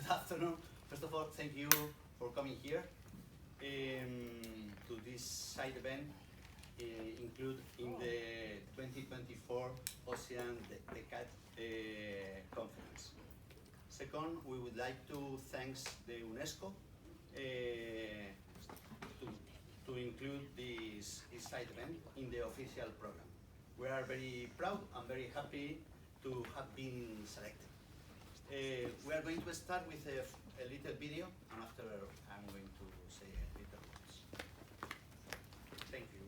Good afternoon. First of all, thank you for coming here to this side event included in the 2024 Ocean Decade Conference. Second, we would like to thank the UNESCO to include this side event in the official program. We are very proud and very happy to have been selected. We are going to start with a little video, and after I'm going to say a little words. Thank you.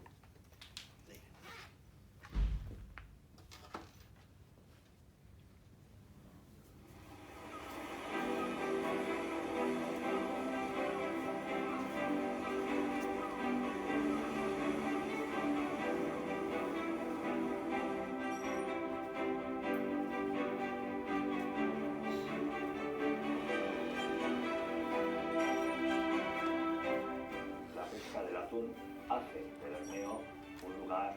Hace de Bermeo un lugar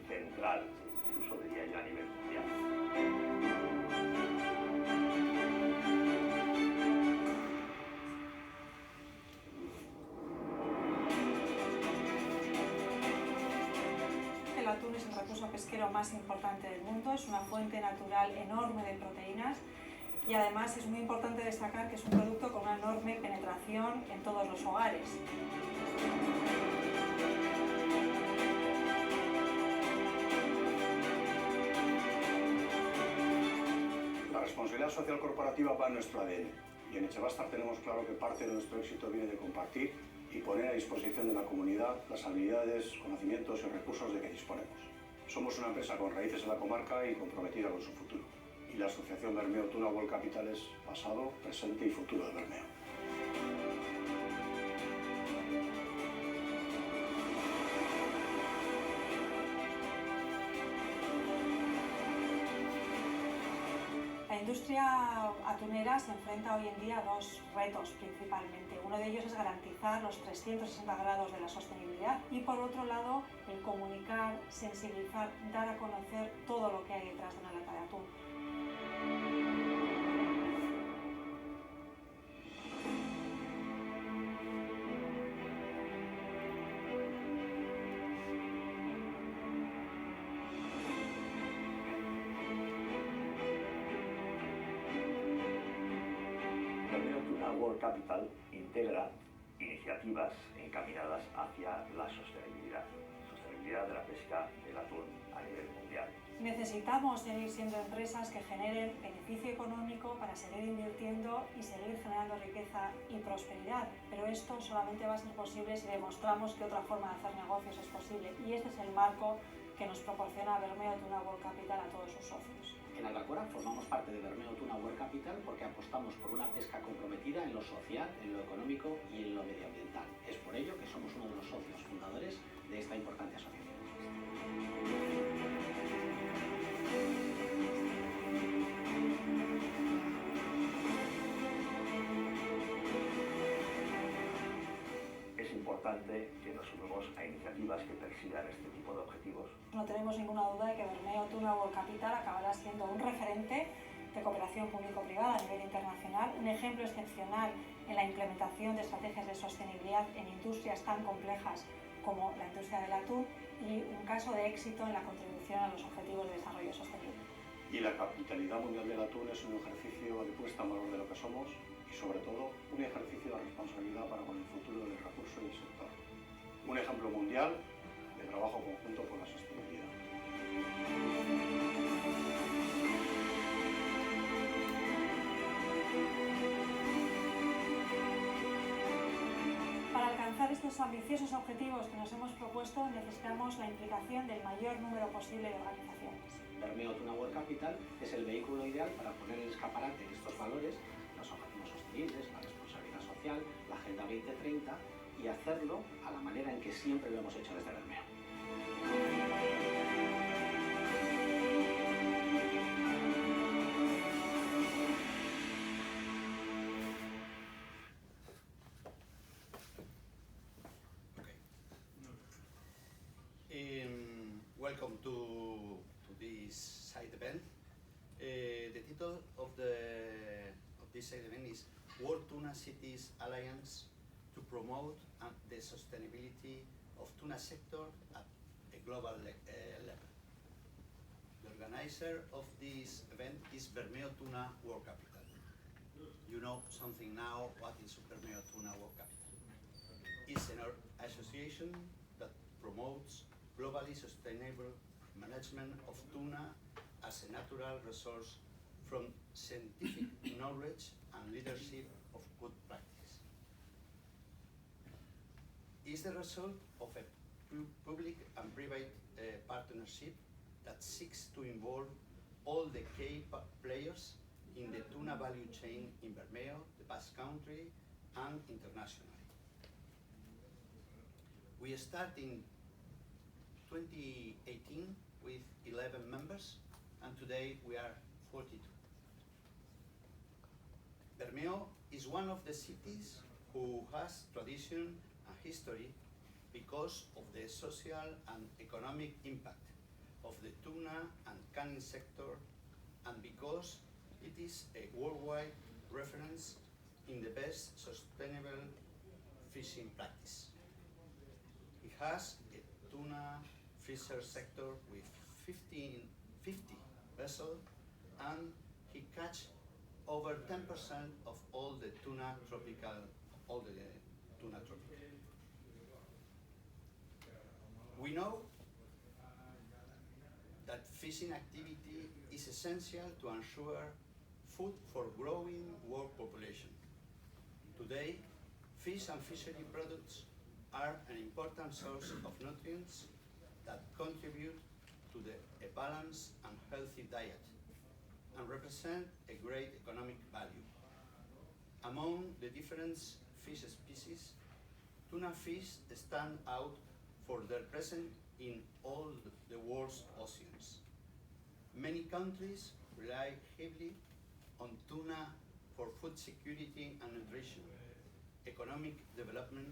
central, incluso diría yo a nivel mundial. El atún es el recurso pesquero más importante del mundo, es una fuente natural enorme de proteínas y además es muy importante destacar que es un producto con una enorme penetración en todos los hogares. La responsabilidad social corporativa va en nuestro ADN y en Echebastar tenemos claro que parte de nuestro éxito viene de compartir y poner a disposición de la comunidad las habilidades, conocimientos y recursos de que disponemos. Somos una empresa con raíces en la comarca y comprometida con su futuro. Y la asociación Bermeo Tuna World Capital es pasado, presente y futuro de Bermeo. La industria atunera se enfrenta hoy en día a dos retos principalmente. Uno de ellos es garantizar los 360 grados de la sostenibilidad y por otro lado el comunicar, sensibilizar, dar a conocer todo lo que hay detrás de una lata de atún. World Capital integra iniciativas encaminadas hacia la sostenibilidad de la pesca del atún a nivel mundial. Necesitamos seguir siendo empresas que generen beneficio económico para seguir invirtiendo y seguir generando riqueza y prosperidad, pero esto solamente va a ser posible si demostramos que otra forma de hacer negocios es posible y este es el marco que nos proporciona Bermeo Tuna World Capital a todos sus socios. En Albacora formamos parte de Bermeo Tuna World Capital porque apostamos por una pesca comprometida en lo social, en lo económico y en lo medioambiental. Es por ello que somos uno de los socios fundadores de esta importante asociación. Es importante que nos sumemos a iniciativas que persigan este tipo de objetivos. No tenemos ninguna duda de que Bermeo Tuna World Capital acabará siendo un referente de cooperación público-privada a nivel internacional, un ejemplo excepcional en la implementación de estrategias de sostenibilidad en industrias tan complejas como la industria del atún y un caso de éxito en la contribución a los objetivos de desarrollo sostenible. Y la capitalidad mundial del atún es un ejercicio de puesta en valor de lo que somos y sobre todo un ejercicio de responsabilidad para con el futuro del recurso y el sector. Un ejemplo mundial de trabajo conjunto por la sostenibilidad. Para alcanzar estos ambiciosos objetivos que nos hemos propuesto necesitamos la implicación del mayor número posible de organizaciones. Bermeo Tuna World Capital es el vehículo ideal para poner en escaparate estos valores, los objetivos sostenibles, la responsabilidad social, la Agenda 2030 y hacerlo a la manera en que siempre lo hemos hecho desde Bermeo. Welcome to this side event. The title of this side event is World Tuna Cities Alliance to promote the sustainability of tuna sector at a global level. The organizer of this event is Bermeo Tuna World Capital. You know something now what is Bermeo Tuna World Capital. It's an association that promotes globally sustainable management of tuna as a natural resource from scientific knowledge and leadership of good practice. It's the result of a public and private partnership that seeks to involve all the key players in the tuna value chain in Bermeo, the Basque Country, and internationally. We start in 2018 with 11 members, and today we are 42. Bermeo is one of the cities who has tradition and history because of the social and economic impact of the tuna and canning sector, and because it is a worldwide reference in the best sustainable fishing practice. It has a tuna fisher sector with 50 vessels, and he catch over 10% of all the tuna tropical. We know that fishing activity is essential to ensure food for growing world population. Today, fish and fishery products are an important source of nutrients that contribute to a balanced and healthy diet and represent a great economic value. Among the different fish species, tuna fish stand out for their presence in all the world's oceans. Many countries rely heavily on tuna for food security and nutrition, economic development,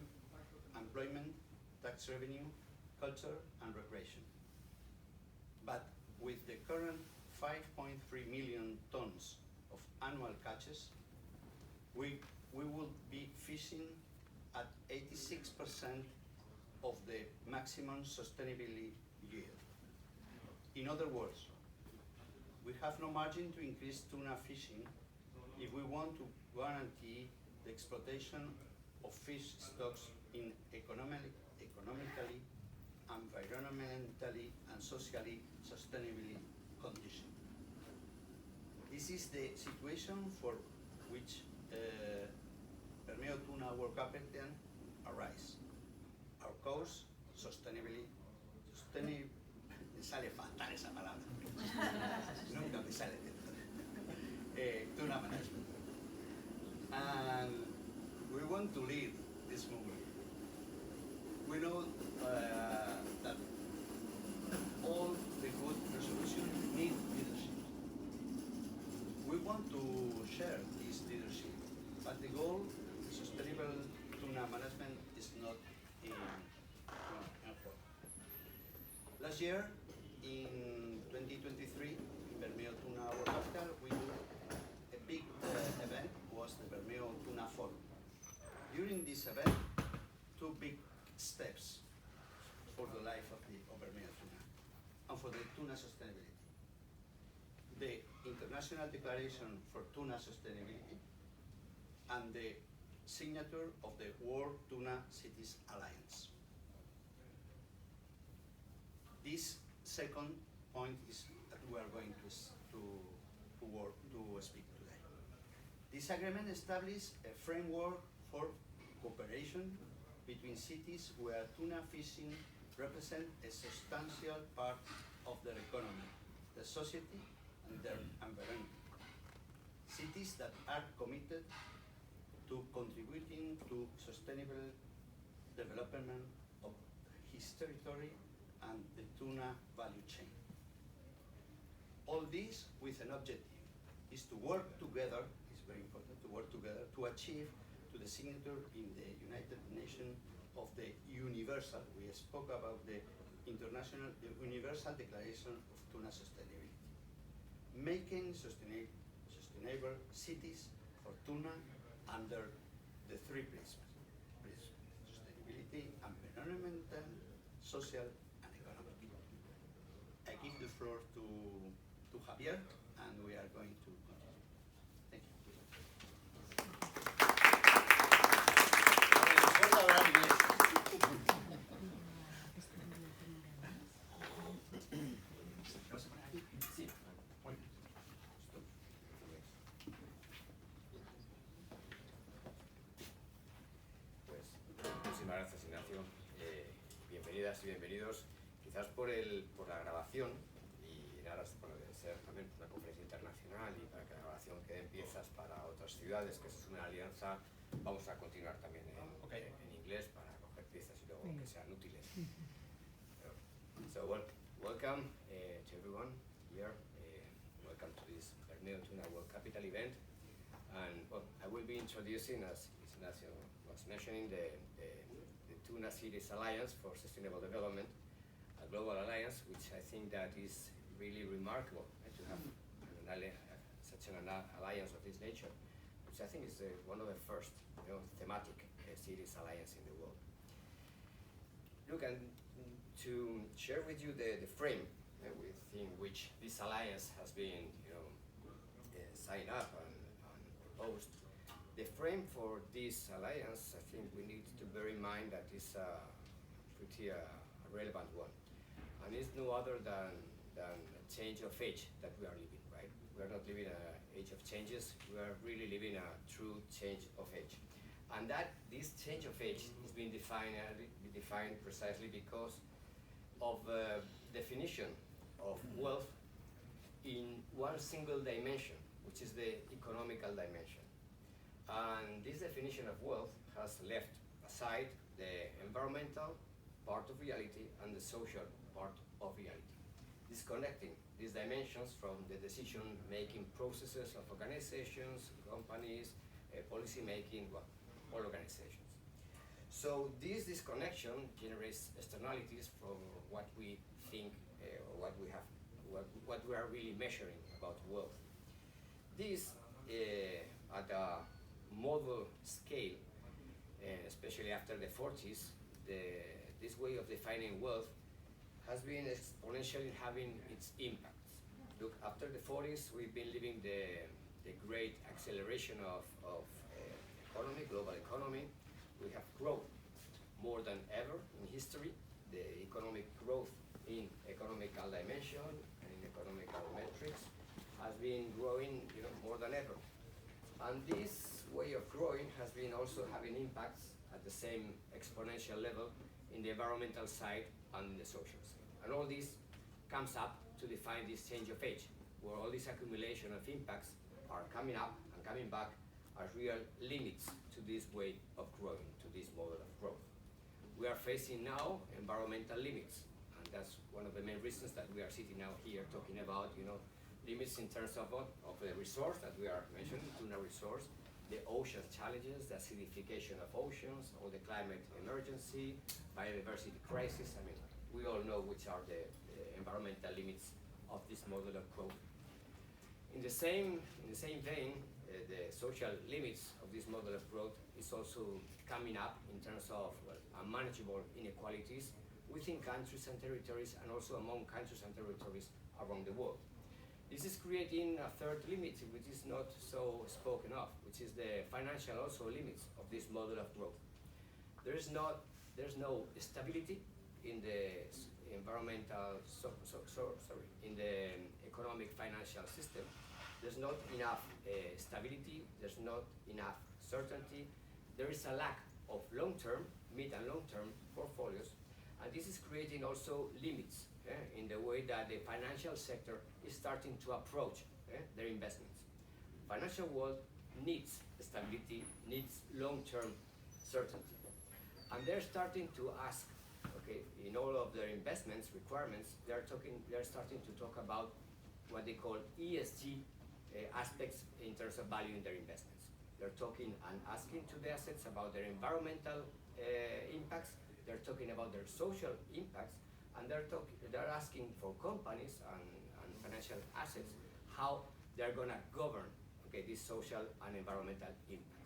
employment, tax revenue, culture, and recreation. But with the current 5.3 million tons of annual catches, we will be fishing at 86% of the maximum sustainability yield. In other words, we have no margin to increase tuna fishing if we want to guarantee the exploitation of fish stocks in economically, environmentally, and socially sustainable conditions. This is the situation for which Bermeo Tuna World Capital arise. Our cause, sustainability, me sale fatal esa palabra, nunca me sale tuna management. And we want to lead this movement. We know that all the good resolutions need leadership. We want to share this leadership, but the goal, sustainable tuna management, is not in effort. Last year, in 2023, in Bermeo Tuna World Capital, we did a big event, was the Bermeo Tuna Forum. During this event, two big steps for the life of Bermeo tuna and for the tuna sustainability. The International Declaration for Tuna Sustainability and the signature of the World Tuna Cities Alliance. This second point is that we are going to speak today. This agreement establishes a framework for cooperation between cities where tuna fishing represents a substantial part of their economy, the society, and their environment. Cities that are committed to contributing to sustainable development of his territory and the tuna value chain. All this with an objective, is to work together, it's very important to work together, to achieve to the signature in the United Nations of the universal, we spoke about the Universal Declaration of Tuna Sustainability. Making sustainable cities for tuna under the three prisms: sustainability, environmental, social, and economic. I give the floor to Javier, and we are going to continue. Thank you. Muchísimas gracias, Ignacio. Bienvenidas y bienvenidos. Quizás por la grabación y en aras de ser también una conferencia internacional y para que la grabación quede en piezas para otras ciudades que se sumen a la alianza, vamos a continuar también en inglés para coger piezas y luego que sean útiles. So welcome to everyone here. Welcome to this Bermeo Tuna World Capital event. And well, I will be introducing, as Ignacio was mentioning, the Tuna Cities Alliance for Sustainable Development, a global alliance, which I think that is really remarkable to have such an alliance of this nature, which I think is one of the first thematic cities alliance in the world. Look, and to share with you the frame within which this alliance has been signed up and proposed. The frame for this alliance, I think we need to bear in mind that is a pretty relevant one. And it's no other than a change of age that we are living, right? We are not living an age of changes, we are really living a true change of age. And that this change of age is being defined precisely because of the definition of wealth in one single dimension, which is the economical dimension. And this definition of wealth has left aside the environmental part of reality and the social part of reality, disconnecting these dimensions from the decision-making processes of organizations, companies, policy-making, well, all organizations. So this disconnection generates externalities from what we think or what we are really measuring about wealth. This, at a model scale, especially after the 40s, this way of defining wealth has been exponentially having its impacts. Look, after the 40s, we've been living the great acceleration of economy, global economy. We have grown more than ever in history. The economic growth in economical dimension and in economical metrics has been growing more than ever. And this way of growing has been also having impacts at the same exponential level in the environmental side and in the social side. And all this comes up to define this change of age, where all this accumulation of impacts are coming up and coming back as real limits to this way of growing, to this model of growth. We are facing now environmental limits, and that's one of the main reasons that we are sitting now here talking about limits in terms of the resource that we are mentioning, tuna resource, the ocean challenges, the acidification of oceans, or the climate emergency, biodiversity crisis. I mean, we all know which are the environmental limits of this model of growth. In the same vein, the social limits of this model of growth is also coming up in terms of unmanageable inequalities within countries and territories, and also among countries and territories around the world. This is creating a third limit, which is not so spoken of, which is the financial also limits of this model of growth. There's no stability in the environmental, in the economic financial system. There's not enough stability, there's not enough certainty. There is a lack of long-term, mid and long-term portfolios, and this is creating also limits in the way that the financial sector is starting to approach their investments. Financial world needs stability, needs long-term certainty. And they're starting to ask, okay, in all of their investments requirements, they're starting to talk about what they call ESG aspects in terms of valuing their investments. They're talking and asking to the assets about their environmental impacts, they're talking about their social impacts, and they're asking for companies and financial assets how they're going to govern these social and environmental impacts.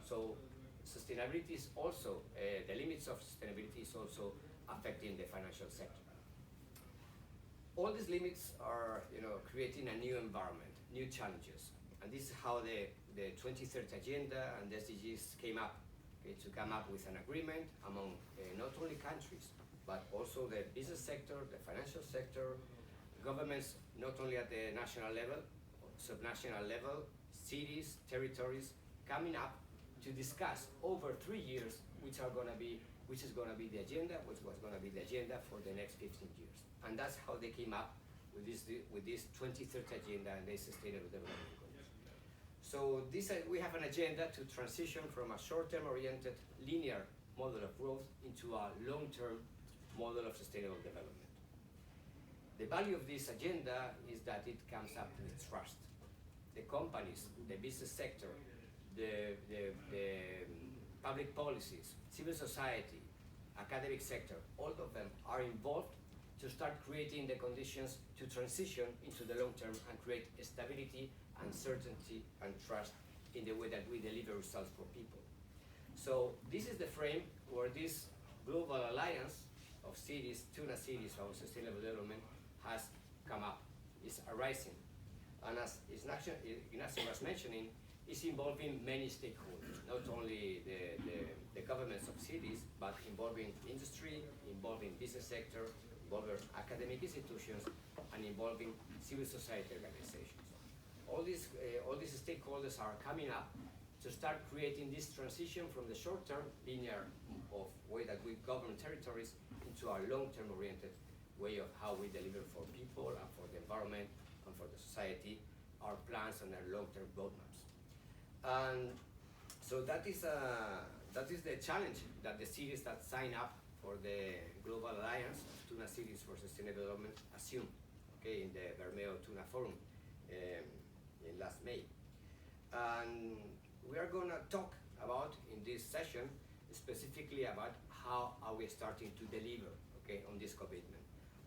So sustainability is also, the limits of sustainability is also affecting the financial sector. All these limits are, creating a new environment, new challenges. And this is how the 2030 agenda and the SDGs came up, to come up with an agreement among not only countries, but also the business sector, the financial sector, governments not only at the national level, subnational level, cities, territories, coming up to discuss over 3 years which is going to be the agenda, which was going to be the agenda for the next 15 years. And that's how they came up with this 2030 agenda and the sustainable development goals. So we have an agenda to transition from a short-term oriented linear model of growth into a long-term model of sustainable development. The value of this agenda is that it comes up with trust. The companies, the business sector, the public policies, civil society, academic sector, all of them are involved to start creating the conditions to transition into the long term and create stability and certainty and trust in the way that we deliver results for people. So this is the frame where this global alliance of cities, tuna cities for sustainable development, has come up, is arising. And as Ignacio was mentioning, it's involving many stakeholders, not only the governments of cities, but involving industry, involving business sector, involving academic institutions, and involving civil society organizations. All these stakeholders are coming up to start creating this transition from the short-term linear of way that we govern territories into a long-term oriented way of how we deliver for people and for the environment and for the society, our plans and our long-term roadmaps. And so that is the challenge that the cities that sign up for the Global Alliance of Tuna Cities for Sustainable Development assume, in the Bermeo Tuna Forum in last May. And we are going to talk about in this session specifically about how are we starting to deliver, on this commitment.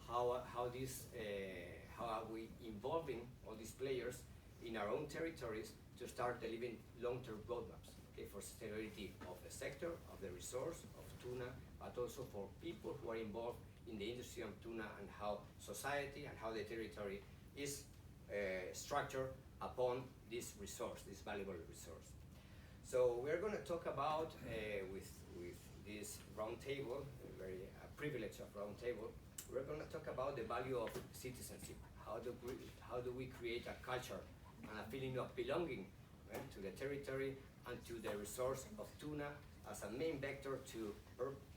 How are we involving all these players in our own territories to start delivering long-term roadmaps, for sustainability of the sector, of the resource, of tuna, but also for people who are involved in the industry of tuna and how society and how the territory is structured upon this resource, this valuable resource. So we're going to talk about, with this roundtable, a very privilege of roundtable, we're going to talk about the value of citizenship. How do we create a culture and a feeling of belonging to the territory and to the resource of tuna as a main vector to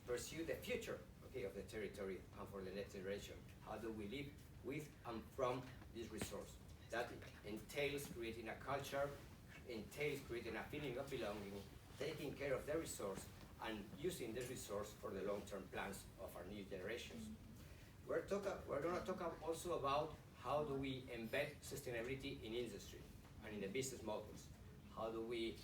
pursue the future, of the territory and for the next generation. How do we live with and from this resource? That entails creating a culture, entails creating a feeling of belonging, taking care of the resource, and using this resource for the long-term plans of our new generations. We're going to talk also about how do we embed sustainability in industry and in the business models. How do we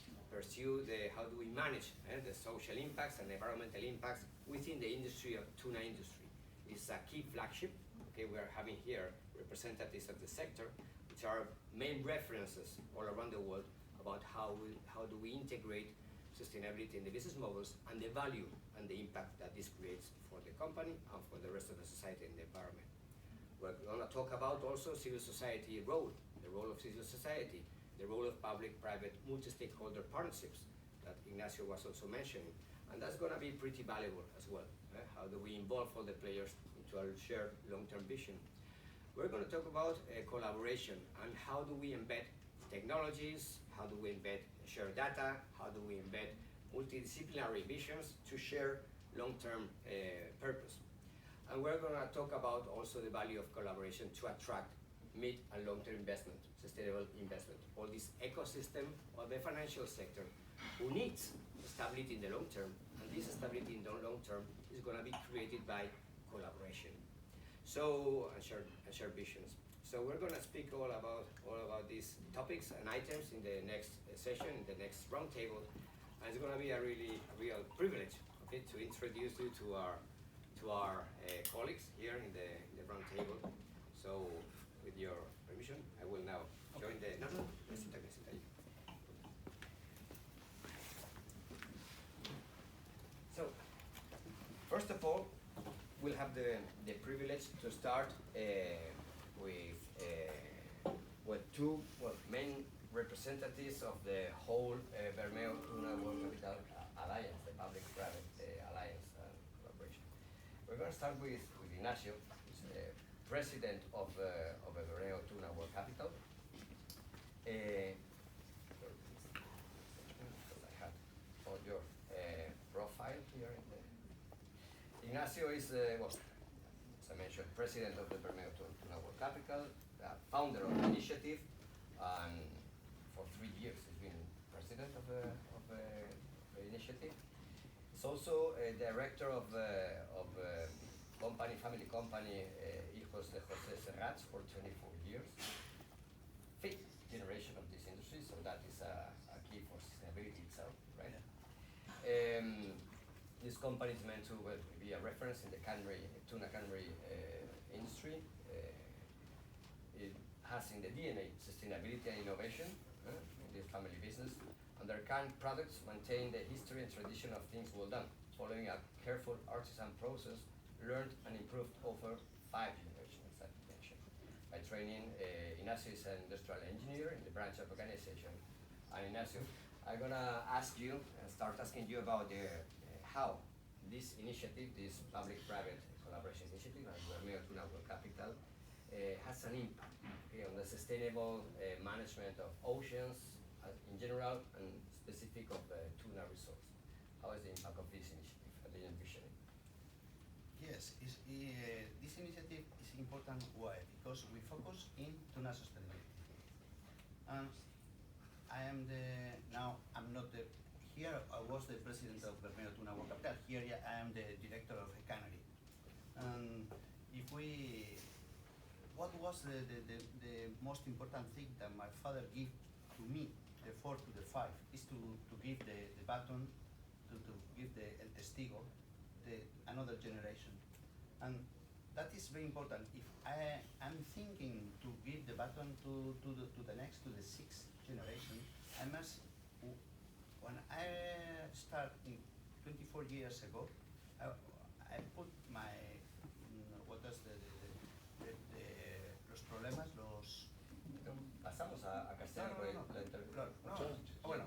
how do we manage the social impacts and environmental impacts within the industry of tuna industry? It's a key flagship. We are having here representatives of the sector, which are main references all around the world about how do we integrate sustainability in the business models and the value and the impact that this creates for the company and for the rest of the society and the environment. We're going to talk about also civil society role, the role of civil society, the role of public-private multi-stakeholder partnerships that Ignacio was also mentioning. And that's going to be pretty valuable as well. How do we involve all the players into our shared long-term vision? We're going to talk about collaboration and how do we embed technologies, how do we embed shared data, how do we embed multidisciplinary visions to share long-term purpose. And we're going to talk about also the value of collaboration to attract mid and long-term investment, sustainable investment. All this ecosystem of the financial sector who needs stability in the long term, and this stability in the long term is going to be created by collaboration. So, and shared visions. So we're going to speak all about these topics and items in the next session, in the next roundtable, and it's going to be a real privilege, to introduce you to our colleagues here in the roundtable. So, with your permission, I will now join the. No, necesita. have the privilege to start with two main representatives of the whole Bermeo Tuna World Capital Alliance, the public-private alliance collaboration. We're going to start with Ignacio, who's the president of the Bermeo Tuna World Capital. I have all your profile here. Ignacio is, well, as I mentioned, president of the Bermeo Tuna World Capital, founder of the initiative, and for 3 years he's been president of the initiative. He's also a director of family company, Hijos de José Serrats, for 24 years. 5th generation of this industry, so that is a key for sustainability itself, right? This company is meant to be a reference in the tuna cannery industry. It has in the DNA sustainability and innovation in this family business, and their canned products maintain the history and tradition of things well done, following a careful artisan process learned and improved over 5 generations, as I mentioned. By training, Ignacio is an industrial engineer in the branch of organization. And Ignacio, I'm gonna ask you, start asking you about how this initiative, this public-private collaboration initiative, and Bermeo Tuna World Capital, has an impact on the sustainable management of oceans in general and specific of tuna resource. How is the impact of this initiative? I didn't envision it. Yes, this initiative is important. Why? Because we focus in tuna sustainability. And here I was the president of Bermeo Tuna World Capital. Here I am the director of a cannery. What was the most important thing that my father gave to me, the 4 to the 5, is to give the baton, to give el testigo, another generation. And that is very important. If I am thinking to give the baton to the 6th generation, I must, when I started 24 years ago, I put my, what is los problemas, los... Pasamos a castellano. Bueno,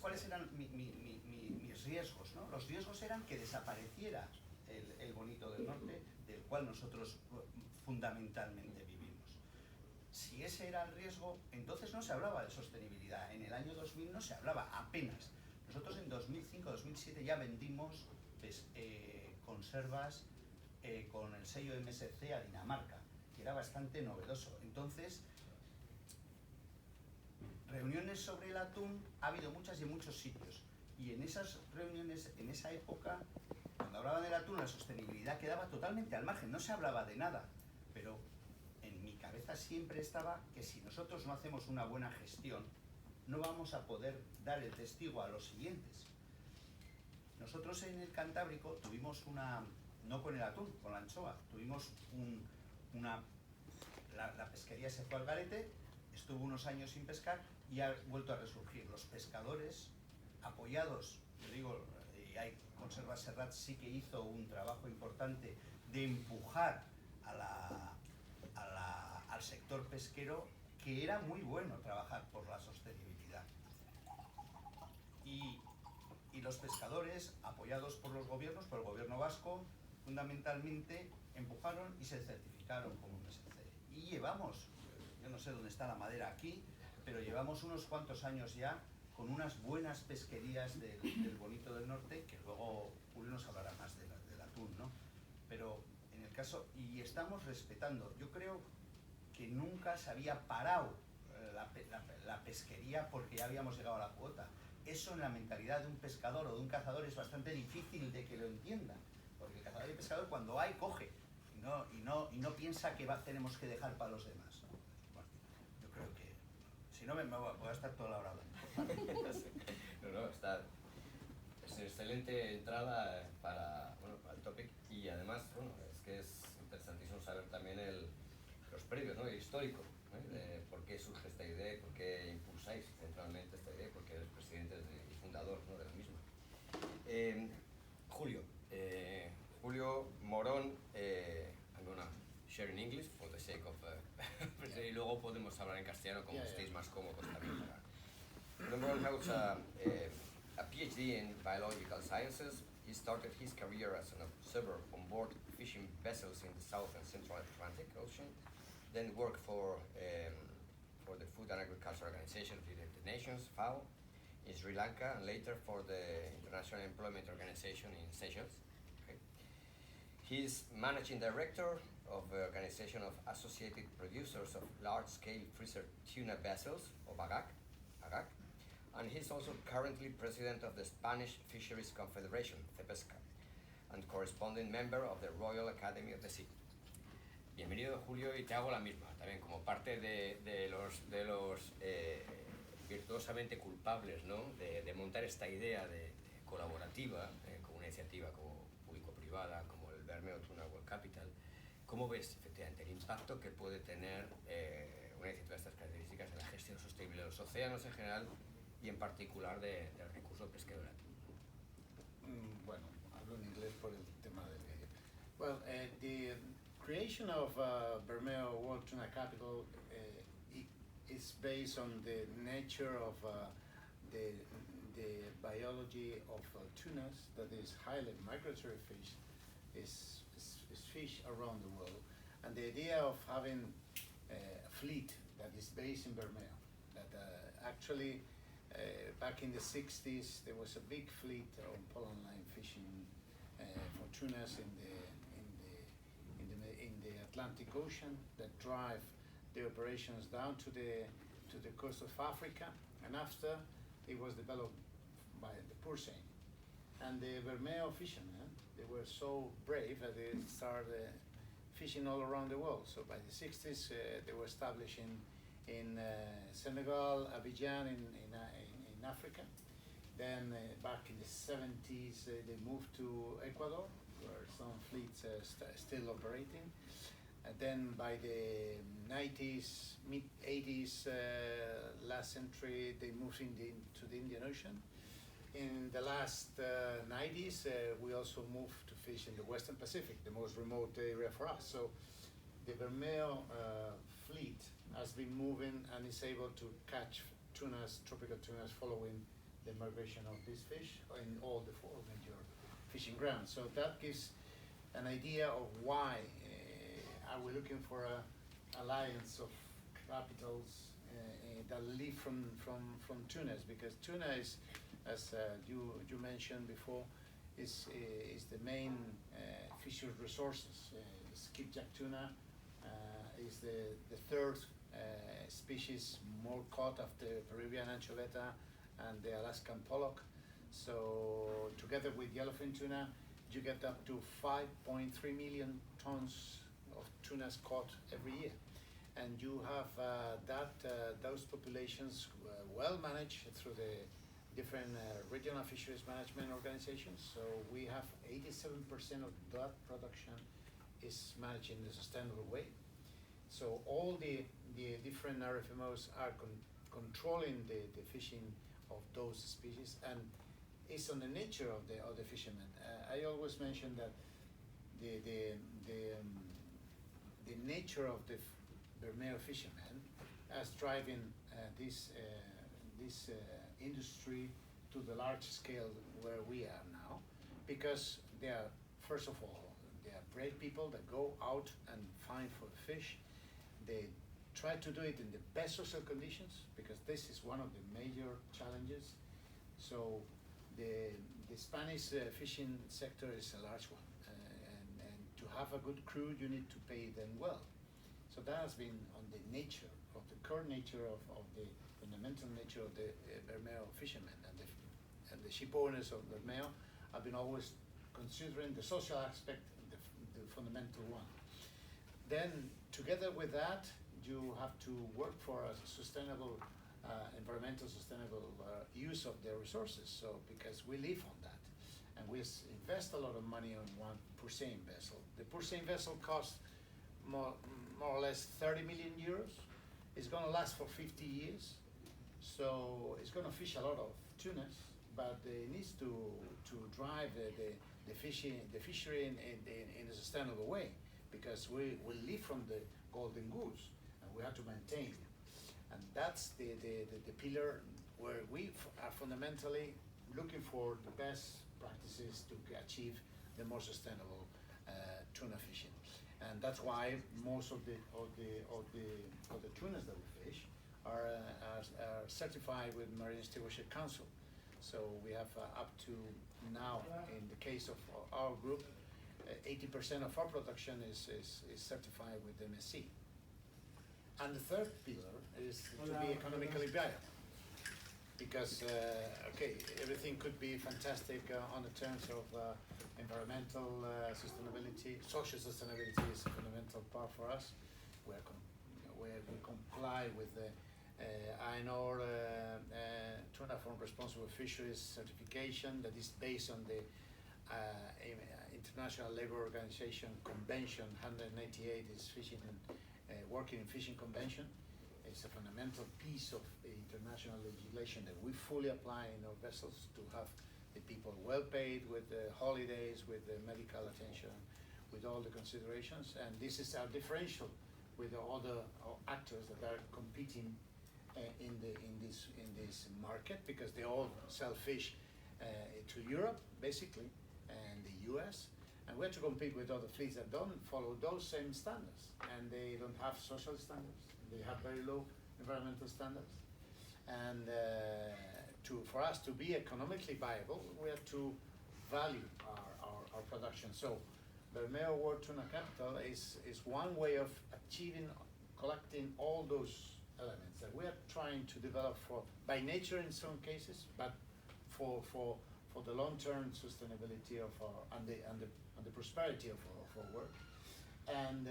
¿cuáles eran mis riesgos? ¿No? Los riesgos eran que desapareciera el bonito del norte, del cual nosotros fundamentalmente vivimos. Si ese era el riesgo, entonces no se hablaba de sostenibilidad. En el año 2000 no se hablaba apenas. Nosotros en 2005-2007 ya vendimos conservas con el sello MSC a Dinamarca, que era bastante novedoso. Entonces, reuniones sobre el atún ha habido muchas y en muchos sitios. Y en esas reuniones, en esa época, cuando hablaban del atún, la sostenibilidad quedaba totalmente al margen, no se hablaba de nada. Pero en mi cabeza siempre estaba que si nosotros no hacemos una buena gestión, no vamos a poder dar el testigo a los siguientes. Nosotros en el Cantábrico tuvimos no con el atún, con la anchoa, tuvimos la pesquería se fue al garete, estuvo unos años sin pescar y ha vuelto a resurgir. Los pescadores, apoyados, yo digo, Conservas Serrats sí que hizo un trabajo importante de empujar al sector pesquero, que era muy bueno trabajar por la sostenibilidad. Y los pescadores, apoyados por los gobiernos, por el gobierno vasco, fundamentalmente empujaron y se certificaron como un MSC. Y llevamos, yo no sé dónde está la madera aquí, pero llevamos unos cuantos años ya con unas buenas pesquerías del bonito del norte, que luego Julio nos hablará más del atún, ¿no? Pero en el caso, y estamos respetando, yo creo que nunca se había parado la pesquería porque ya habíamos llegado a la cuota. Eso en la mentalidad de un pescador o de un cazador es bastante difícil de que lo entienda, porque el cazador y el pescador cuando hay, coge, y no piensa que tenemos que dejar para los demás, ¿no? Bueno, yo creo que, si no me voy a estar toda la hora hablando. No, es una excelente entrada para el topic, y además, es que es interesantísimo saber también los previos, ¿no? El histórico, ¿no? De por qué surge esta idea, por qué impulsáis centralmente esta idea, porque eres presidente y fundador, ¿no? de la misma. Julio Julio Morón. I'm gonna share in English for the sake of... y luego podemos hablar en castellano como estéis más cómodos también. Julio Morón holds a PhD in biological sciences. He started his career as an observer on board fishing vessels in the South and Central Atlantic Ocean, then worked for the Food and Agriculture Organization of the United Nations, FAO, in Sri Lanka, and later for the International Employment Organization in Seychelles. Okay. He is managing director of the Organization of Associated Producers of Large-Scale Freezer Tuna Vessels, of AGAC, and he's also currently president of the Spanish Fisheries Confederation, CEPESCA, and corresponding member of the Royal Academy of the Sea. Bienvenido, Julio, y te hago la misma, también como parte de los virtuosamente culpables, ¿no? de montar esta idea de colaborativa con una iniciativa como público-privada, como el Bermeo Tuna World Capital. ¿Cómo ves, efectivamente, el impacto que puede tener una iniciativa de estas características en la gestión sostenible de los océanos en general y en particular del recurso pesquero del atún? Bueno, hablo en inglés por el tema del medio. Well, the creation of Bermeo World Tuna Capital is based on the nature of the biology of tunas, that is highly migratory fish, is fish around the world, and the idea of having a fleet that is based in Bermeo, that actually back in the 60s there was a big fleet on pollen line fishing for tunas in the Atlantic Ocean that drive the operations down to the coast of Africa, and after it was developed by the Purseine. And the Bermeo fishermen, they were so brave that they started fishing all around the world. So by the 60s, they were established in Senegal, Abidjan in Africa. Then back in the 70s, they moved to Ecuador, where some fleets still operating. And then by the 90s, mid-80s, last century, they moved to the Indian Ocean. In the last 90s, we also moved to fish in the Western Pacific, the most remote area for us. So the Bermeo fleet has been moving and is able to catch tunas, tropical tunas, following the migration of this fish in all the four major fishing grounds. So that gives an idea of why are we looking for an alliance of capitals that live from tunas, because tuna is, as you mentioned before, is the main fisheries resources. Skipjack tuna is the third species more caught after Peruvian anchoveta and the Alaskan pollock. So together with yellowfin tuna, you get up to 5.3 million tons of tunas caught every year. And you have those populations well managed through the different regional fisheries management organizations. So we have 87% of that production is managed in a sustainable way. So all the different RFMOs are controlling the fishing of those species, and it's on the nature of the fishermen. I always mention that the nature of the Bermeo fishermen as driving this industry to the large scale where we are now, because they are, first of all, they are brave people that go out and find for fish. They try to do it in the best social conditions, because this is one of the major challenges. So the Spanish fishing sector is a large one, and to have a good crew, you need to pay them well. So that has been on the nature of the core nature of the fundamental nature of the Bermeo fishermen, and the ship owners of Bermeo have been always considering the social aspect, the fundamental one. Then together with that, you have to work for a sustainable, environmental sustainable use of their resources. So because we live on that, and we invest a lot of money on one Purseine vessel. The Purseine vessel costs more or less 30 million euros. It's going to last for 50 years. So it's going to fish a lot of tunas, but it needs to drive the fishery in a sustainable way, because we live from the golden goose, and we have to maintain it. And that's the pillar where we are fundamentally looking for the best practices to achieve the more sustainable tuna fishing. And that's why most of the tunas that we fish are certified with Marine Stewardship Council. So we have up to now, in the case of our group, 80% of our production is certified with MSC. And the third pillar is to be economically viable. Because, okay, everything could be fantastic on the terms of environmental sustainability. Social sustainability is a fundamental part for us. We comply with the INOR Tuna from Responsible Fisheries certification that is based on the International Labour Organization Convention 188 is fishing and working in fishing convention. It's a fundamental piece of the international legislation that we fully apply in our vessels to have the people well paid with the holidays, with the medical attention, with all the considerations. And this is our differential with the other actors that are competing in this market, because they all sell fish to Europe basically and the US, and we have to compete with other fleets that don't follow those same standards, and they don't have social standards. They have very low environmental standards, and for us to be economically viable, we have to value our production. So Bermeo World Tuna Capital is one way of achieving, collecting all those elements that we are trying to develop by nature in some cases, but for the long-term sustainability of and the prosperity of our work. And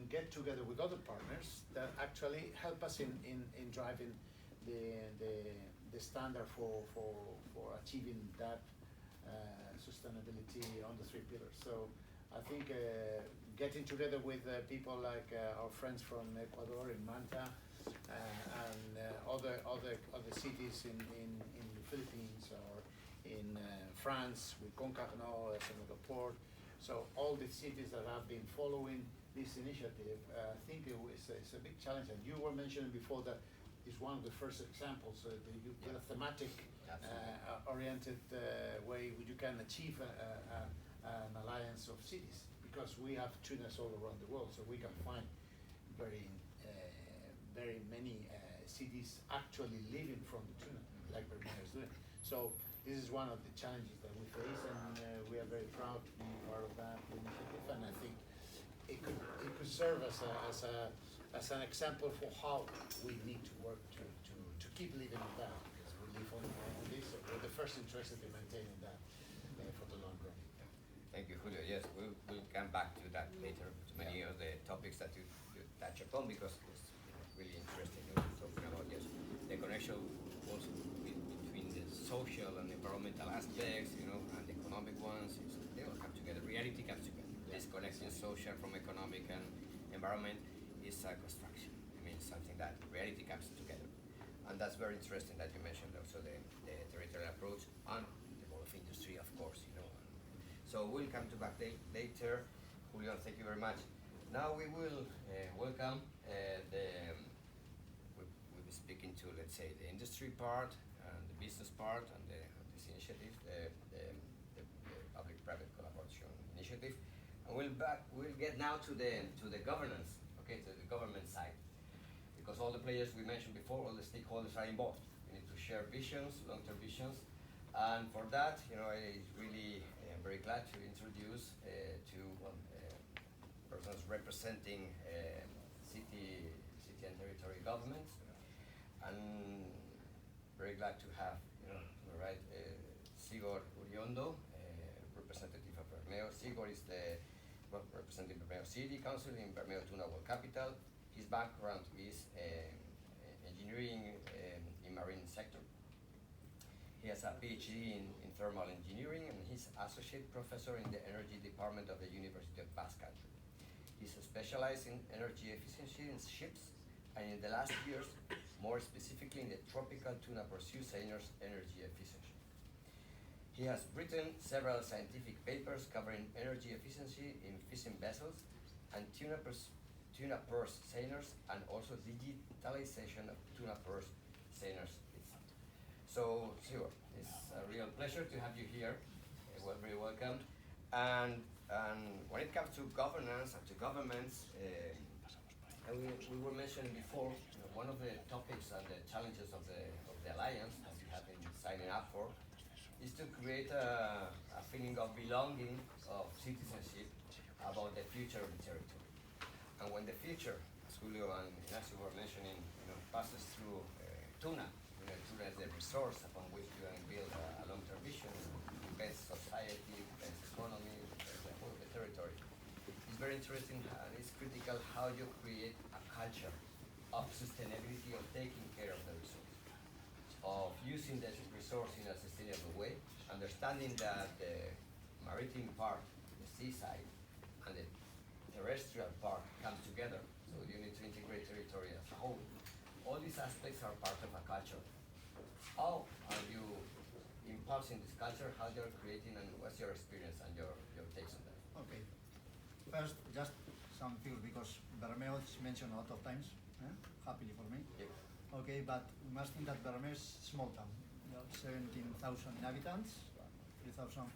get together with other partners that actually help us in driving the standard for achieving that sustainability on the three pillars. So I think getting together with people like our friends from Ecuador in Manta and other cities in the Philippines or in France with Concarneau as another port. So all the cities that have been following this initiative, I think it's a big challenge. And you were mentioning before that it's one of the first examples, the thematic oriented way you can achieve an alliance of cities, because we have tunas all around the world, so we can find very many cities actually living from the tuna, like Bermeo is doing. So this is one of the challenges that we face, and we are very proud to be part of that initiative. And I think it could serve as an example for how we need to work to keep living on that, because we live on this. So we're the first interested in maintaining that for the long run. Thank you, Julio. Yes, we'll come back to that later, to many of the topics that you touch upon, because it's really interesting. You're talking about the connection also between the social and environmental aspects, and the economic ones. They all come together. Reality comes together. This connection, social from economic and environment, is a construction. I mean, something that reality comes together. And that's very interesting that you mentioned also the territorial approach and the role of industry, of course, So we'll come to back later. Julio, thank you very much. Now we will welcome we'll be speaking to, let's say, the industry part and the business part and this initiative, the public-private collaboration initiative. And we'll get now to the governance, okay, to the government side, because all the players we mentioned before, all the stakeholders are involved. We need to share visions, long-term visions, and for that, I really am very glad to introduce two persons representing city and territory governments, and very glad to have, Zigor Uriondo, representative of Bermeo. Zigor is representing Bermeo City Council in Bermeo Tuna World Capital. His background is engineering in marine sector. He has a PhD in thermal engineering, and he's associate professor in the energy department of the University of Basque Country. He's specialized in energy efficiency in ships, and in the last years, more specifically in the tropical tuna pursuit energy efficiency. He has written several scientific papers covering energy efficiency in fishing vessels and tuna purse seiners, and also digitalization of tuna purse seiners. So, Zigor, it's a real pleasure to have you here. Well, very welcome. And when it comes to governance and to governments, we were mentioning before, one of the topics and the challenges of the alliance, as you have been signing up for, is to create a feeling of belonging, of citizenship about the future of the territory. And when the future, as Julio and Ignacio were mentioning, passes through tuna, tuna is the resource upon which you can build a long-term vision, best society, best economy, the whole of the territory. It's very interesting and it's critical how you create a culture of sustainability, of taking care of the resource, of using the resource in a sustainable way, understanding that the maritime part, the seaside, and the terrestrial part come together, so you need to integrate territory as a whole. All these aspects are part of a culture. How are you impulsing this culture, how you're creating, and what's your experience and your takes on that? Okay. First, just some figures, because Bermeo is mentioned a lot of times, happily for me. Yep. Okay, but we must think that Bermeo is a small town. We have 17,000 inhabitants, 3,400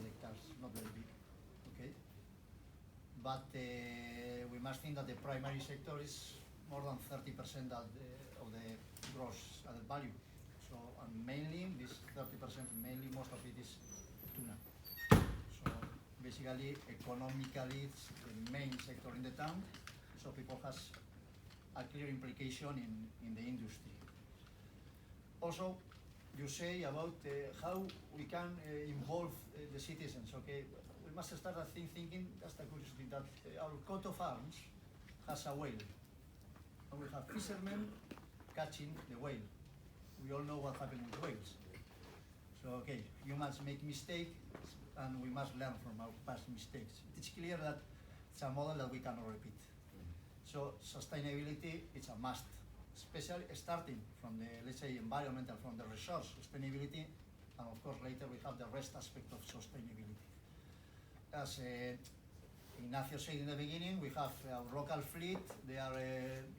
hectares, not very big. Okay. But we must think that the primary sector is more than 30% of the gross added value. So, and mainly, this 30%, most of it is tuna. So, basically, economically, it's the main sector in the town, so people has a clear implication in the industry. Also, you say about how we can involve the citizens, okay? We must start thinking, just a curiosity, that our coat of arms has a whale. And we have fishermen catching the whale. We all know what happened with whales. So, okay, humans make mistakes, and we must learn from our past mistakes. It's clear that it's a model that we cannot repeat. So, sustainability is a must, especially starting from the, let's say, environmental, from the resource sustainability, and of course later we have the rest aspect of sustainability. As Ignacio said in the beginning, we have our local fleet. They are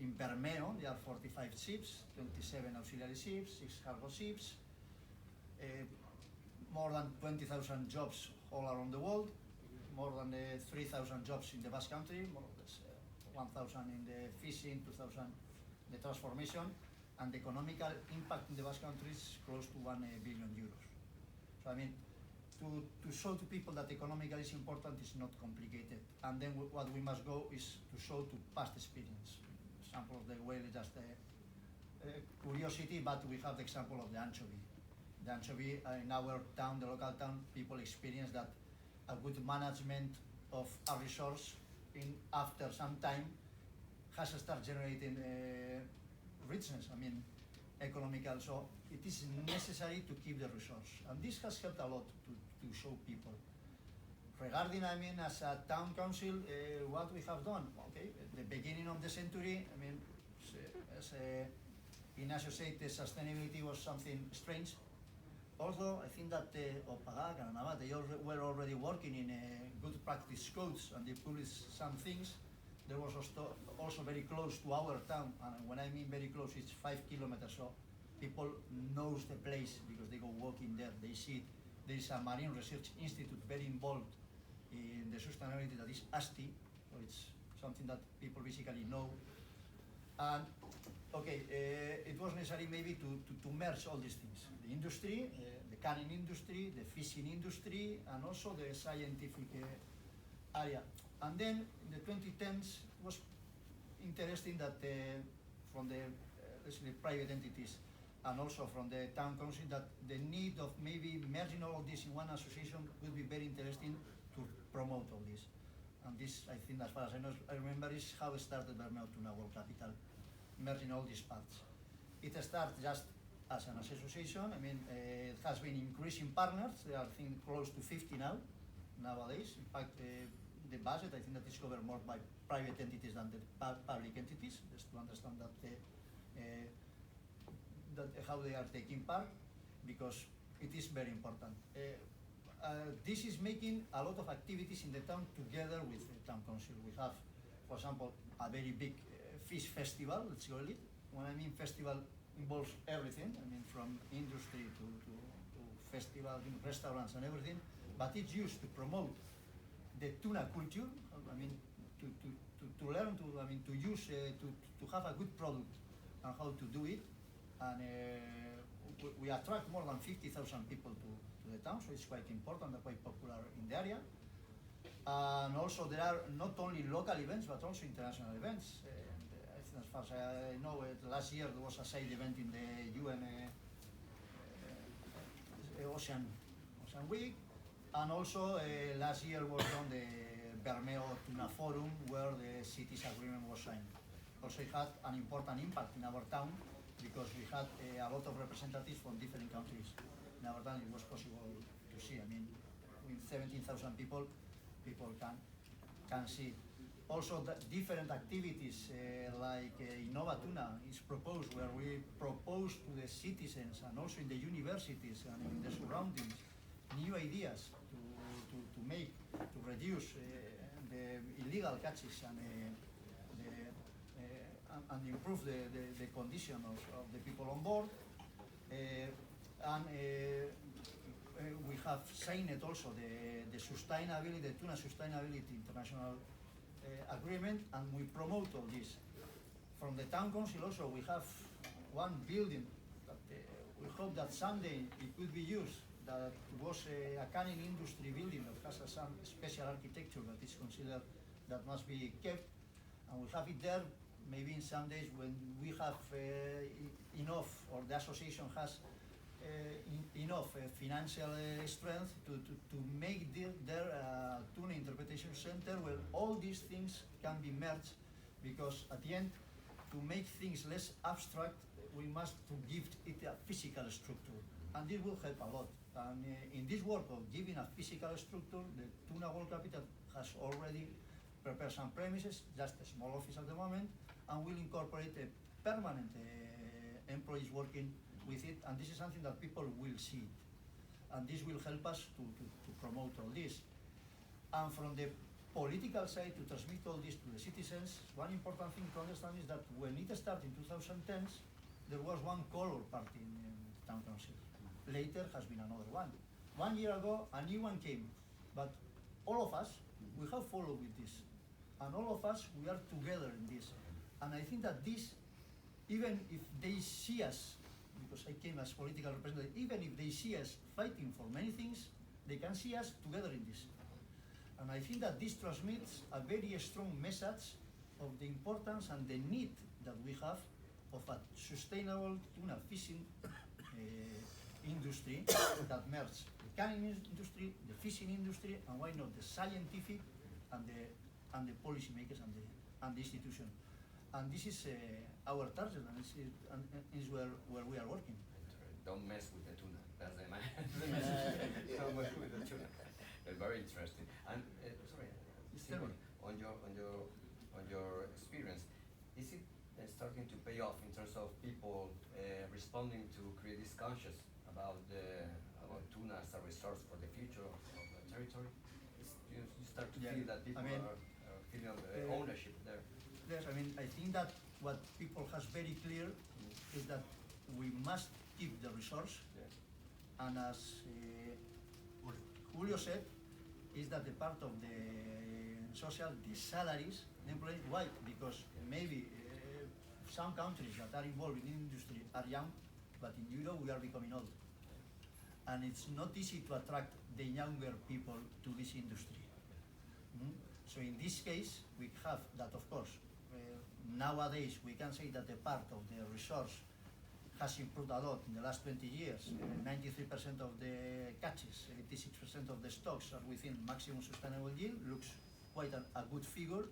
in Bermeo, there are 45 ships, 27 auxiliary ships, 6 cargo ships, more than 20,000 jobs all around the world, more than 3,000 jobs in the Basque Country, more or less 1,000 in the fishing, 2,000 the transformation, and the economical impact in the Basque Country is close to 1 billion euros. So I mean, to show to people that economically is important is not complicated. And then what we must go is to show to past experience. Example of the whale is just a curiosity, but we have the example of the anchovy. The anchovy in our town, the local town, people experience that a good management of a resource after some time has to start generating richness, I mean, economical. So it is necessary to keep the resource. And this has helped a lot to show people. Regarding, I mean, as a town council, what we have done, okay, at the beginning of the century, I mean, as Ignacio said, the sustainability was something strange. Also, I think that Opagac and Navat, they were already working in good practice codes, and they published some things. There was also very close to our town, and when I mean very close, it's 5 kilometers, so people knows the place because they go walking there, they see it. There is a Marine Research Institute very involved in the sustainability, that is ASTI, so it's something that people basically know. And okay, it was necessary maybe to merge all these things. The industry, the canning industry, the fishing industry, and also the scientific area. And then in the 2010s, it was interesting that from the private entities and also from the town council, that the need of maybe merging all of this in one association would be very interesting to promote all this. And this, I think, as far as I remember, is how it started Bermeo Tuna World Capital, merging all these parts. It started just as an association. I mean, it has been increasing partners. There are, I think, close to 50 nowadays. In fact, the budget, I think, that is covered more by private entities than the public entities, just to understand that how they are taking part, because it is very important. This is making a lot of activities in the town together with the town council. We have, for example, a very big fish festival, let's call it. When I mean festival, involves everything. I mean from industry to festival, restaurants and everything. But it's used to promote the tuna culture. I mean, to learn to, I mean, to use, to have a good product and how to do it. And we attract more than 50,000 people to the town, so it's quite important and quite popular in the area. And also there are not only local events, but also international events. I think as far as I know, last year there was a side event in the UN Ocean Week. And also last year was on the Bermeo Tuna Forum, where the cities agreement was signed. Also it had an important impact in our town, because we had a lot of representatives from different countries. In our town it was possible to see. I mean, with 17,000 people, people can see. Also different activities like Innova Tuna is proposed, where we propose to the citizens and also in the universities and in the surroundings new ideas to make, to reduce the illegal catches and improve the condition of the people on board. We have signed also the sustainability, the Tuna Sustainability International Agreement, and we promote all this. From the town council also we have one building that we hope that someday it could be used, that was a canning industry building that has some special architecture that is considered that must be kept, and we have it there. Maybe in some days when we have enough, or the association has enough financial strength to make their tuna interpretation center, where all these things can be merged, because at the end, to make things less abstract, we must give it a physical structure, and this will help a lot. And in this work of giving a physical structure, the Tuna World Capital has already prepared some premises, just a small office at the moment, and will incorporate a permanent employees working with it, and this is something that people will see, and this will help us to promote all this. And from the political side, to transmit all this to the citizens, one important thing to understand is that when it started in 2010, there was one color party in the town council. Later has been another one. 1 year ago, a new one came, but all of us, we have followed with this, and all of us, we are together in this. And I think that this, even if they see us, because I came as political representative, even if they see us fighting for many things, they can see us together in this. And I think that this transmits a very strong message of the importance and the need that we have of a sustainable tuna fishing industry that merges the canning industry, the fishing industry, and why not the scientific and the policy makers and the institution. And this is our target, and this is where we are working. Don't mess with the tuna. That's the message. Don't mess with the tuna. Very interesting. And sorry, on your experience, is it starting to pay off in terms of people responding to create this conscious about tuna as a resource for the future of the territory? You start to feel that people are feeling ownership there. Yes, I mean, I think that what people has very clear is that we must keep the resource, and as Julio said, is that the part of the social, the salaries, the employees. Why? Because maybe some countries that are involved in industry are young, but in Europe we are becoming old. And it's not easy to attract the younger people to this industry. So in this case, we have that, of course. Nowadays, we can say that the part of the resource has improved a lot in the last 20 years. 93% of the catches, 86% of the stocks are within maximum sustainable yield. Looks quite a good figure.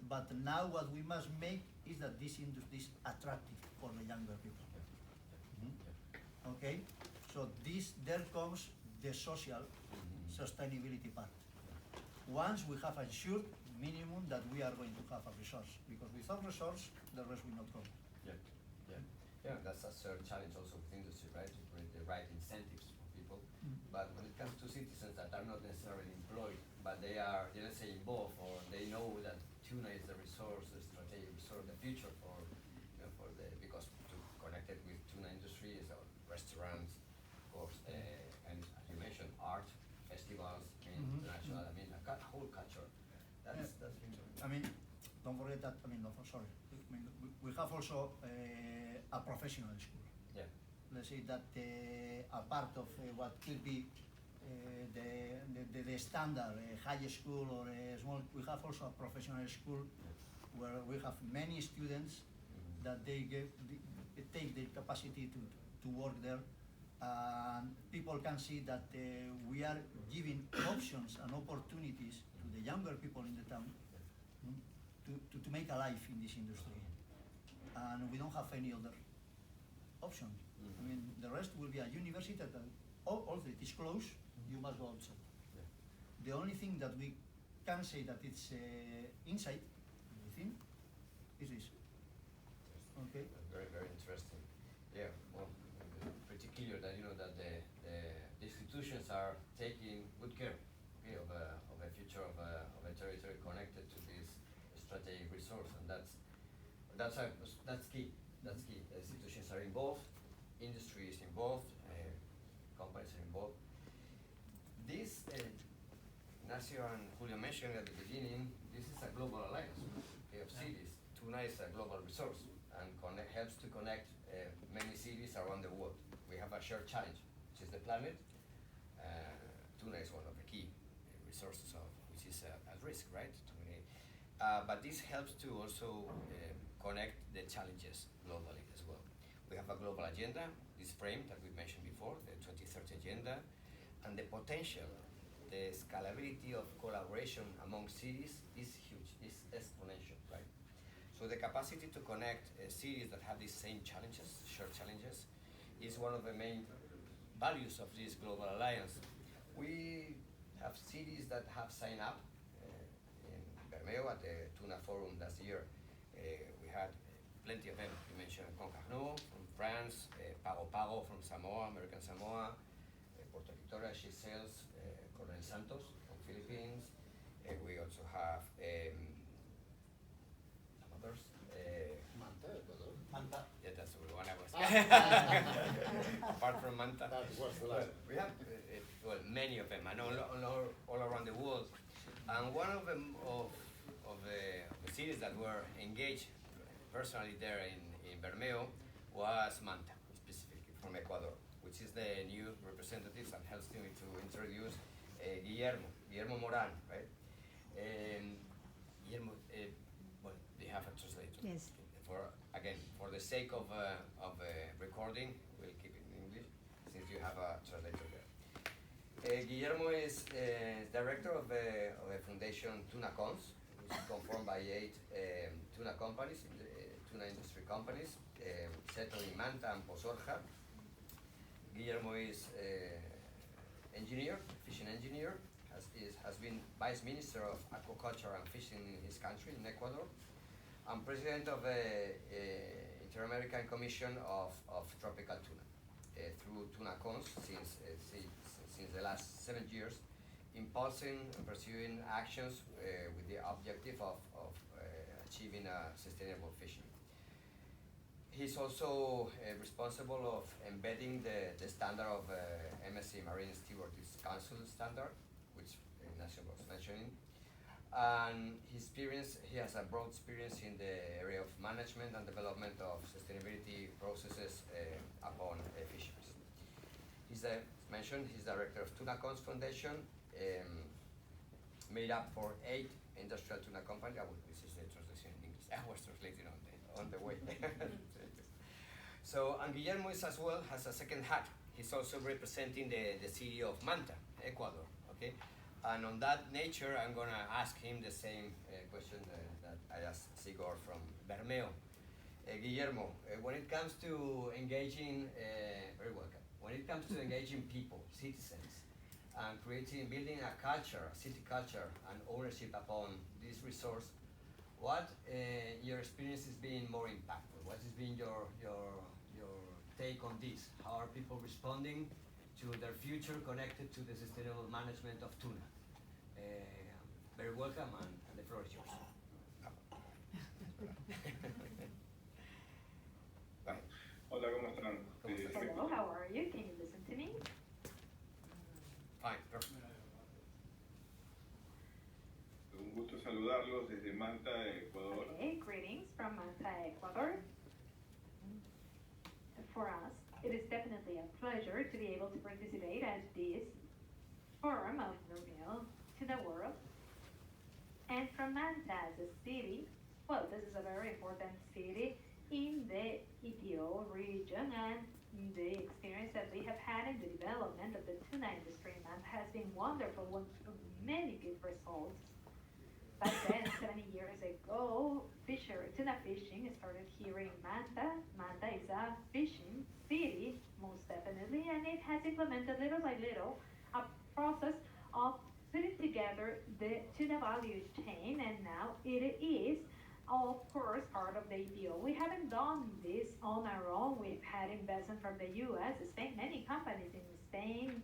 But now what we must make is that this industry is attractive for the younger people. Okay? So there comes the social sustainability part. Once we have ensured minimum that we are going to have a resource, because without resource, the rest will not come. Yeah, that's a certain challenge also with industry, right? To create the right incentives for but when it comes to citizens that are not necessarily employed, but they are, let's say, involved, or they know that tuna is the resource, the strategic resource, the future for, for the, because to connect it with tuna industry is restaurants, of course, and as you mentioned, art, festivals, international, I mean, a whole culture. That's I mean, don't forget that, I mean, no, sorry, I mean, we have also a professional school. Yeah. Let's say that a part of what could be the standard high school or small, we have also a professional school where we have many students that they take the capacity to work there. And people can see that we are giving options and opportunities to the younger people in the town to make a life in this industry. And we don't have any other option. I mean, the rest will be a university that although it is closed, you must go outside. Yeah. The only thing that we can say that it's inside, within, is this. Okay. Very, very interesting. Yeah, well, pretty clear that that the institutions are taking good care, okay, of a future of a territory connected to this strategic resource, and that's key. That's key. The institutions are involved, industry is involved, companies are involved. This, Ignacio and Julio mentioned at the beginning, this is a global alliance, okay, of cities. Tuna is a global resource and helps to connect many cities around the world. We have a shared challenge, which is the planet. Tuna is one of the key resources which is at risk, right? But this helps to also connect the challenges globally as well. We have a global agenda, this frame that we mentioned before, the 2030 agenda, and the potential, the scalability of collaboration among cities is huge, is exponential, right? So the capacity to connect cities that have these same challenges, shared challenges, is one of the main values of this global alliance. We have cities that have signed up in Bermeo at the Tuna Forum last year. We had plenty of them. You mentioned Concarneau from France, Pago Pago from Samoa, American Samoa, Puerto Victoria, Seychelles, Coronel Santos from Philippines. We also have some others. Manta. Yeah, that's the one I was. Apart from Manta. That was the last. We have well, many of them, and all around the world. And one of them of the cities that were engaged personally there in Bermeo was Manta, specifically from Ecuador, which is the new representative and helps me to introduce Guillermo Morán, right? Guillermo, well, they have a translator. Yes. For the sake of recording, we'll keep it in English, since you have a translator there. Guillermo is director of a foundation, Tuna Cons, which is conformed by 8 tuna companies, tuna industry companies, settled in Manta and Pozorja. Guillermo is engineer, fishing engineer, has been Vice Minister of Aquaculture and Fishing in his country, in Ecuador, and President of the Inter-American Commission of Tropical Tuna, through Tuna Cons since the last 7 years, impulsing and pursuing actions with the objective of achieving a sustainable fishing. He's also responsible of embedding the standard of MSC Marine Stewardship Council standard, which Ignacio was mentioning. And he has a broad experience in the area of management and development of sustainability processes upon fisheries. He's mentioned, he's director of Tuna Cons Foundation, made up for 8 industrial tuna companies. This is the translation in English. I was translating on the way. So, and Guillermo is as well has a second hat. He's also representing the city of Manta, Ecuador. Okay, and on that nature, I'm gonna ask him the same question that I asked Zigor from Bermeo. Guillermo, when it comes to engaging, very welcome. When it comes to engaging people, citizens, and building a culture, a city culture, and ownership upon this resource, what your experience has been more impactful? What has been your take on this? How are people responding to their future connected to the sustainable management of tuna. Very welcome, and the floor is yours. Hola, ¿cómo están? Hello, how are you? Can you listen to me? Fine, perfect. Un gusto saludarlos desde Manta, Ecuador. Okay, greetings from Manta, Ecuador. For us, it is definitely a pleasure to be able to participate at this forum of Bermeo to the world. And from Manta as a city, well, this is a very important city in the ETO region, and the experience that we have had in the development of the tuna industry in Manta has been wonderful, with many good results. Back then, 70 years ago, tuna fishing started here in Manta. Manta is a fishing city, most definitely, and it has implemented little by little a process of putting together the tuna value chain, and now it is, of course, part of the EPO. We haven't done this on our own. We've had investment from the US, Spain, many companies in Spain.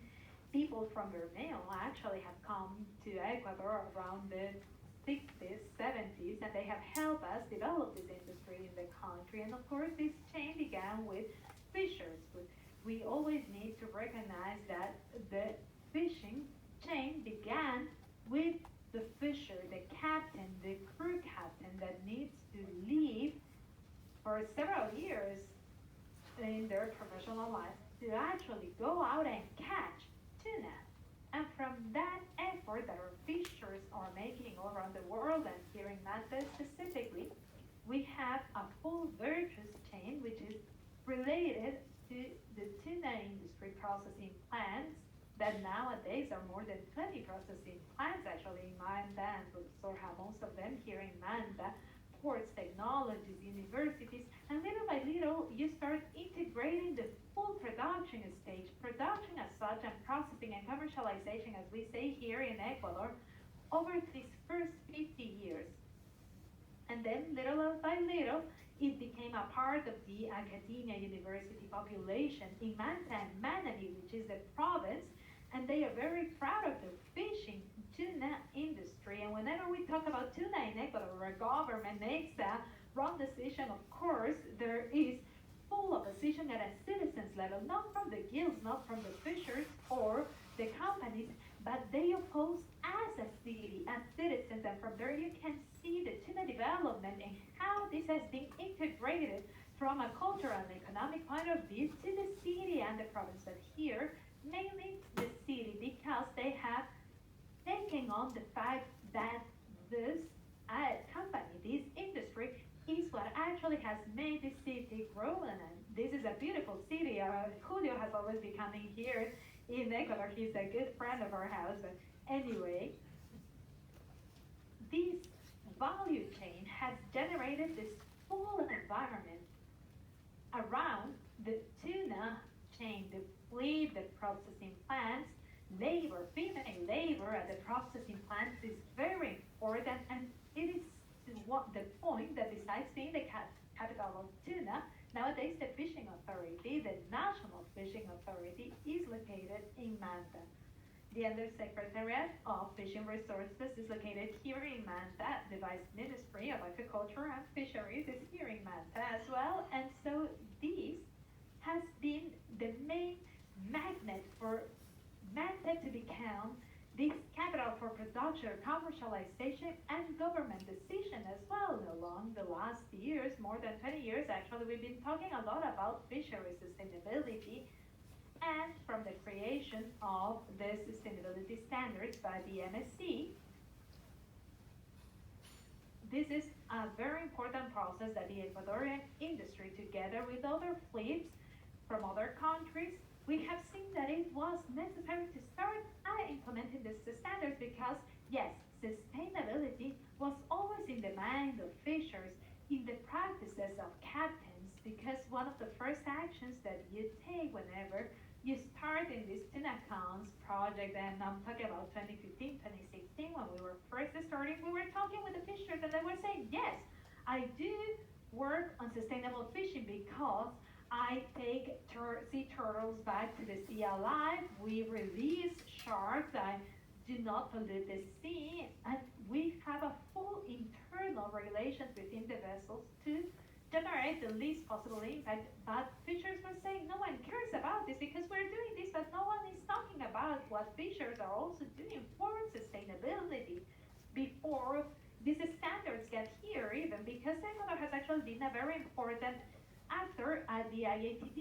People from Bermeo actually have come to Ecuador around the 60s, 70s, and they have helped us develop this industry in the country. And of course, this chain began with fishers. We always need to recognize that the fishing chain began with the fisher, the captain, the crew captain that needs to leave for several years in their professional life to actually go out and catch tuna. And from that effort that our fishers are making all around the world, and here in Manta specifically, we have a full virtuous chain which is related to the tuna industry processing plants, that nowadays are more than 20 processing plants actually in Manta and Sorja, most of them here in Manta, ports, technologies, universities, and little by little you start integrating the full production stage, production as such, and processing and commercialization, as we say here in Ecuador, over these first 50 years. And then little by little, it became a part of the academia university population in Manta and Manabí, which is the province, and they are very proud of the fishing tuna industry. And whenever we talk about tuna in Ecuador, our government makes a wrong decision, of course, there is full opposition at a citizens level, not from the guilds, not from the fishers or the companies, but they oppose as a city, as citizens. And from there you can see the tuna development and how this has been integrated from a cultural and economic point of view to the city and the province. But here, mainly the city, because they have taken on the fact that this company, this industry, is what actually has made the city grow. And this is a beautiful city. Julio has always been coming here in Ecuador. He's a good friend of our house. But anyway, this value chain has generated this full environment around the tuna chain, the fleet, the processing plants, labor, female labor at the processing plants is very important, and it is the point that besides being the capital of tuna, nowadays the fishing authority, the National Fishing Authority, is located in Manta. The Undersecretariat of Fishing Resources is located here in Manta. The Vice Ministry of Agriculture and Fisheries is here in Manta as well, and so this has been the main magnet for Manta to become this capital for production, commercialization, and government decision as well. Along the last years, more than 20 years actually, we've been talking a lot about fishery sustainability, and from the creation of the sustainability standards by the MSC, this is a very important process that the Ecuadorian industry, together with other fleets from other countries, we have seen that it was necessary to start implementing these standards because, yes, sustainability was always in the mind of fishers, in the practices of captains, because one of the first actions that you take whenever you start in this tuna accounts project, and I'm talking about 2015, 2016, when we were first starting, we were talking with the fishers and they were saying, yes, I do work on sustainable fishing because I take sea turtles back to the sea alive. We release sharks. I do not pollute the sea. And we have a full internal regulations within the vessels to generate the least possible impact. But fishers were saying no one cares about this because we're doing this, but no one is talking about what fishers are also doing for sustainability before these standards get here, even because Ecuador has actually been a very important actor at the IATD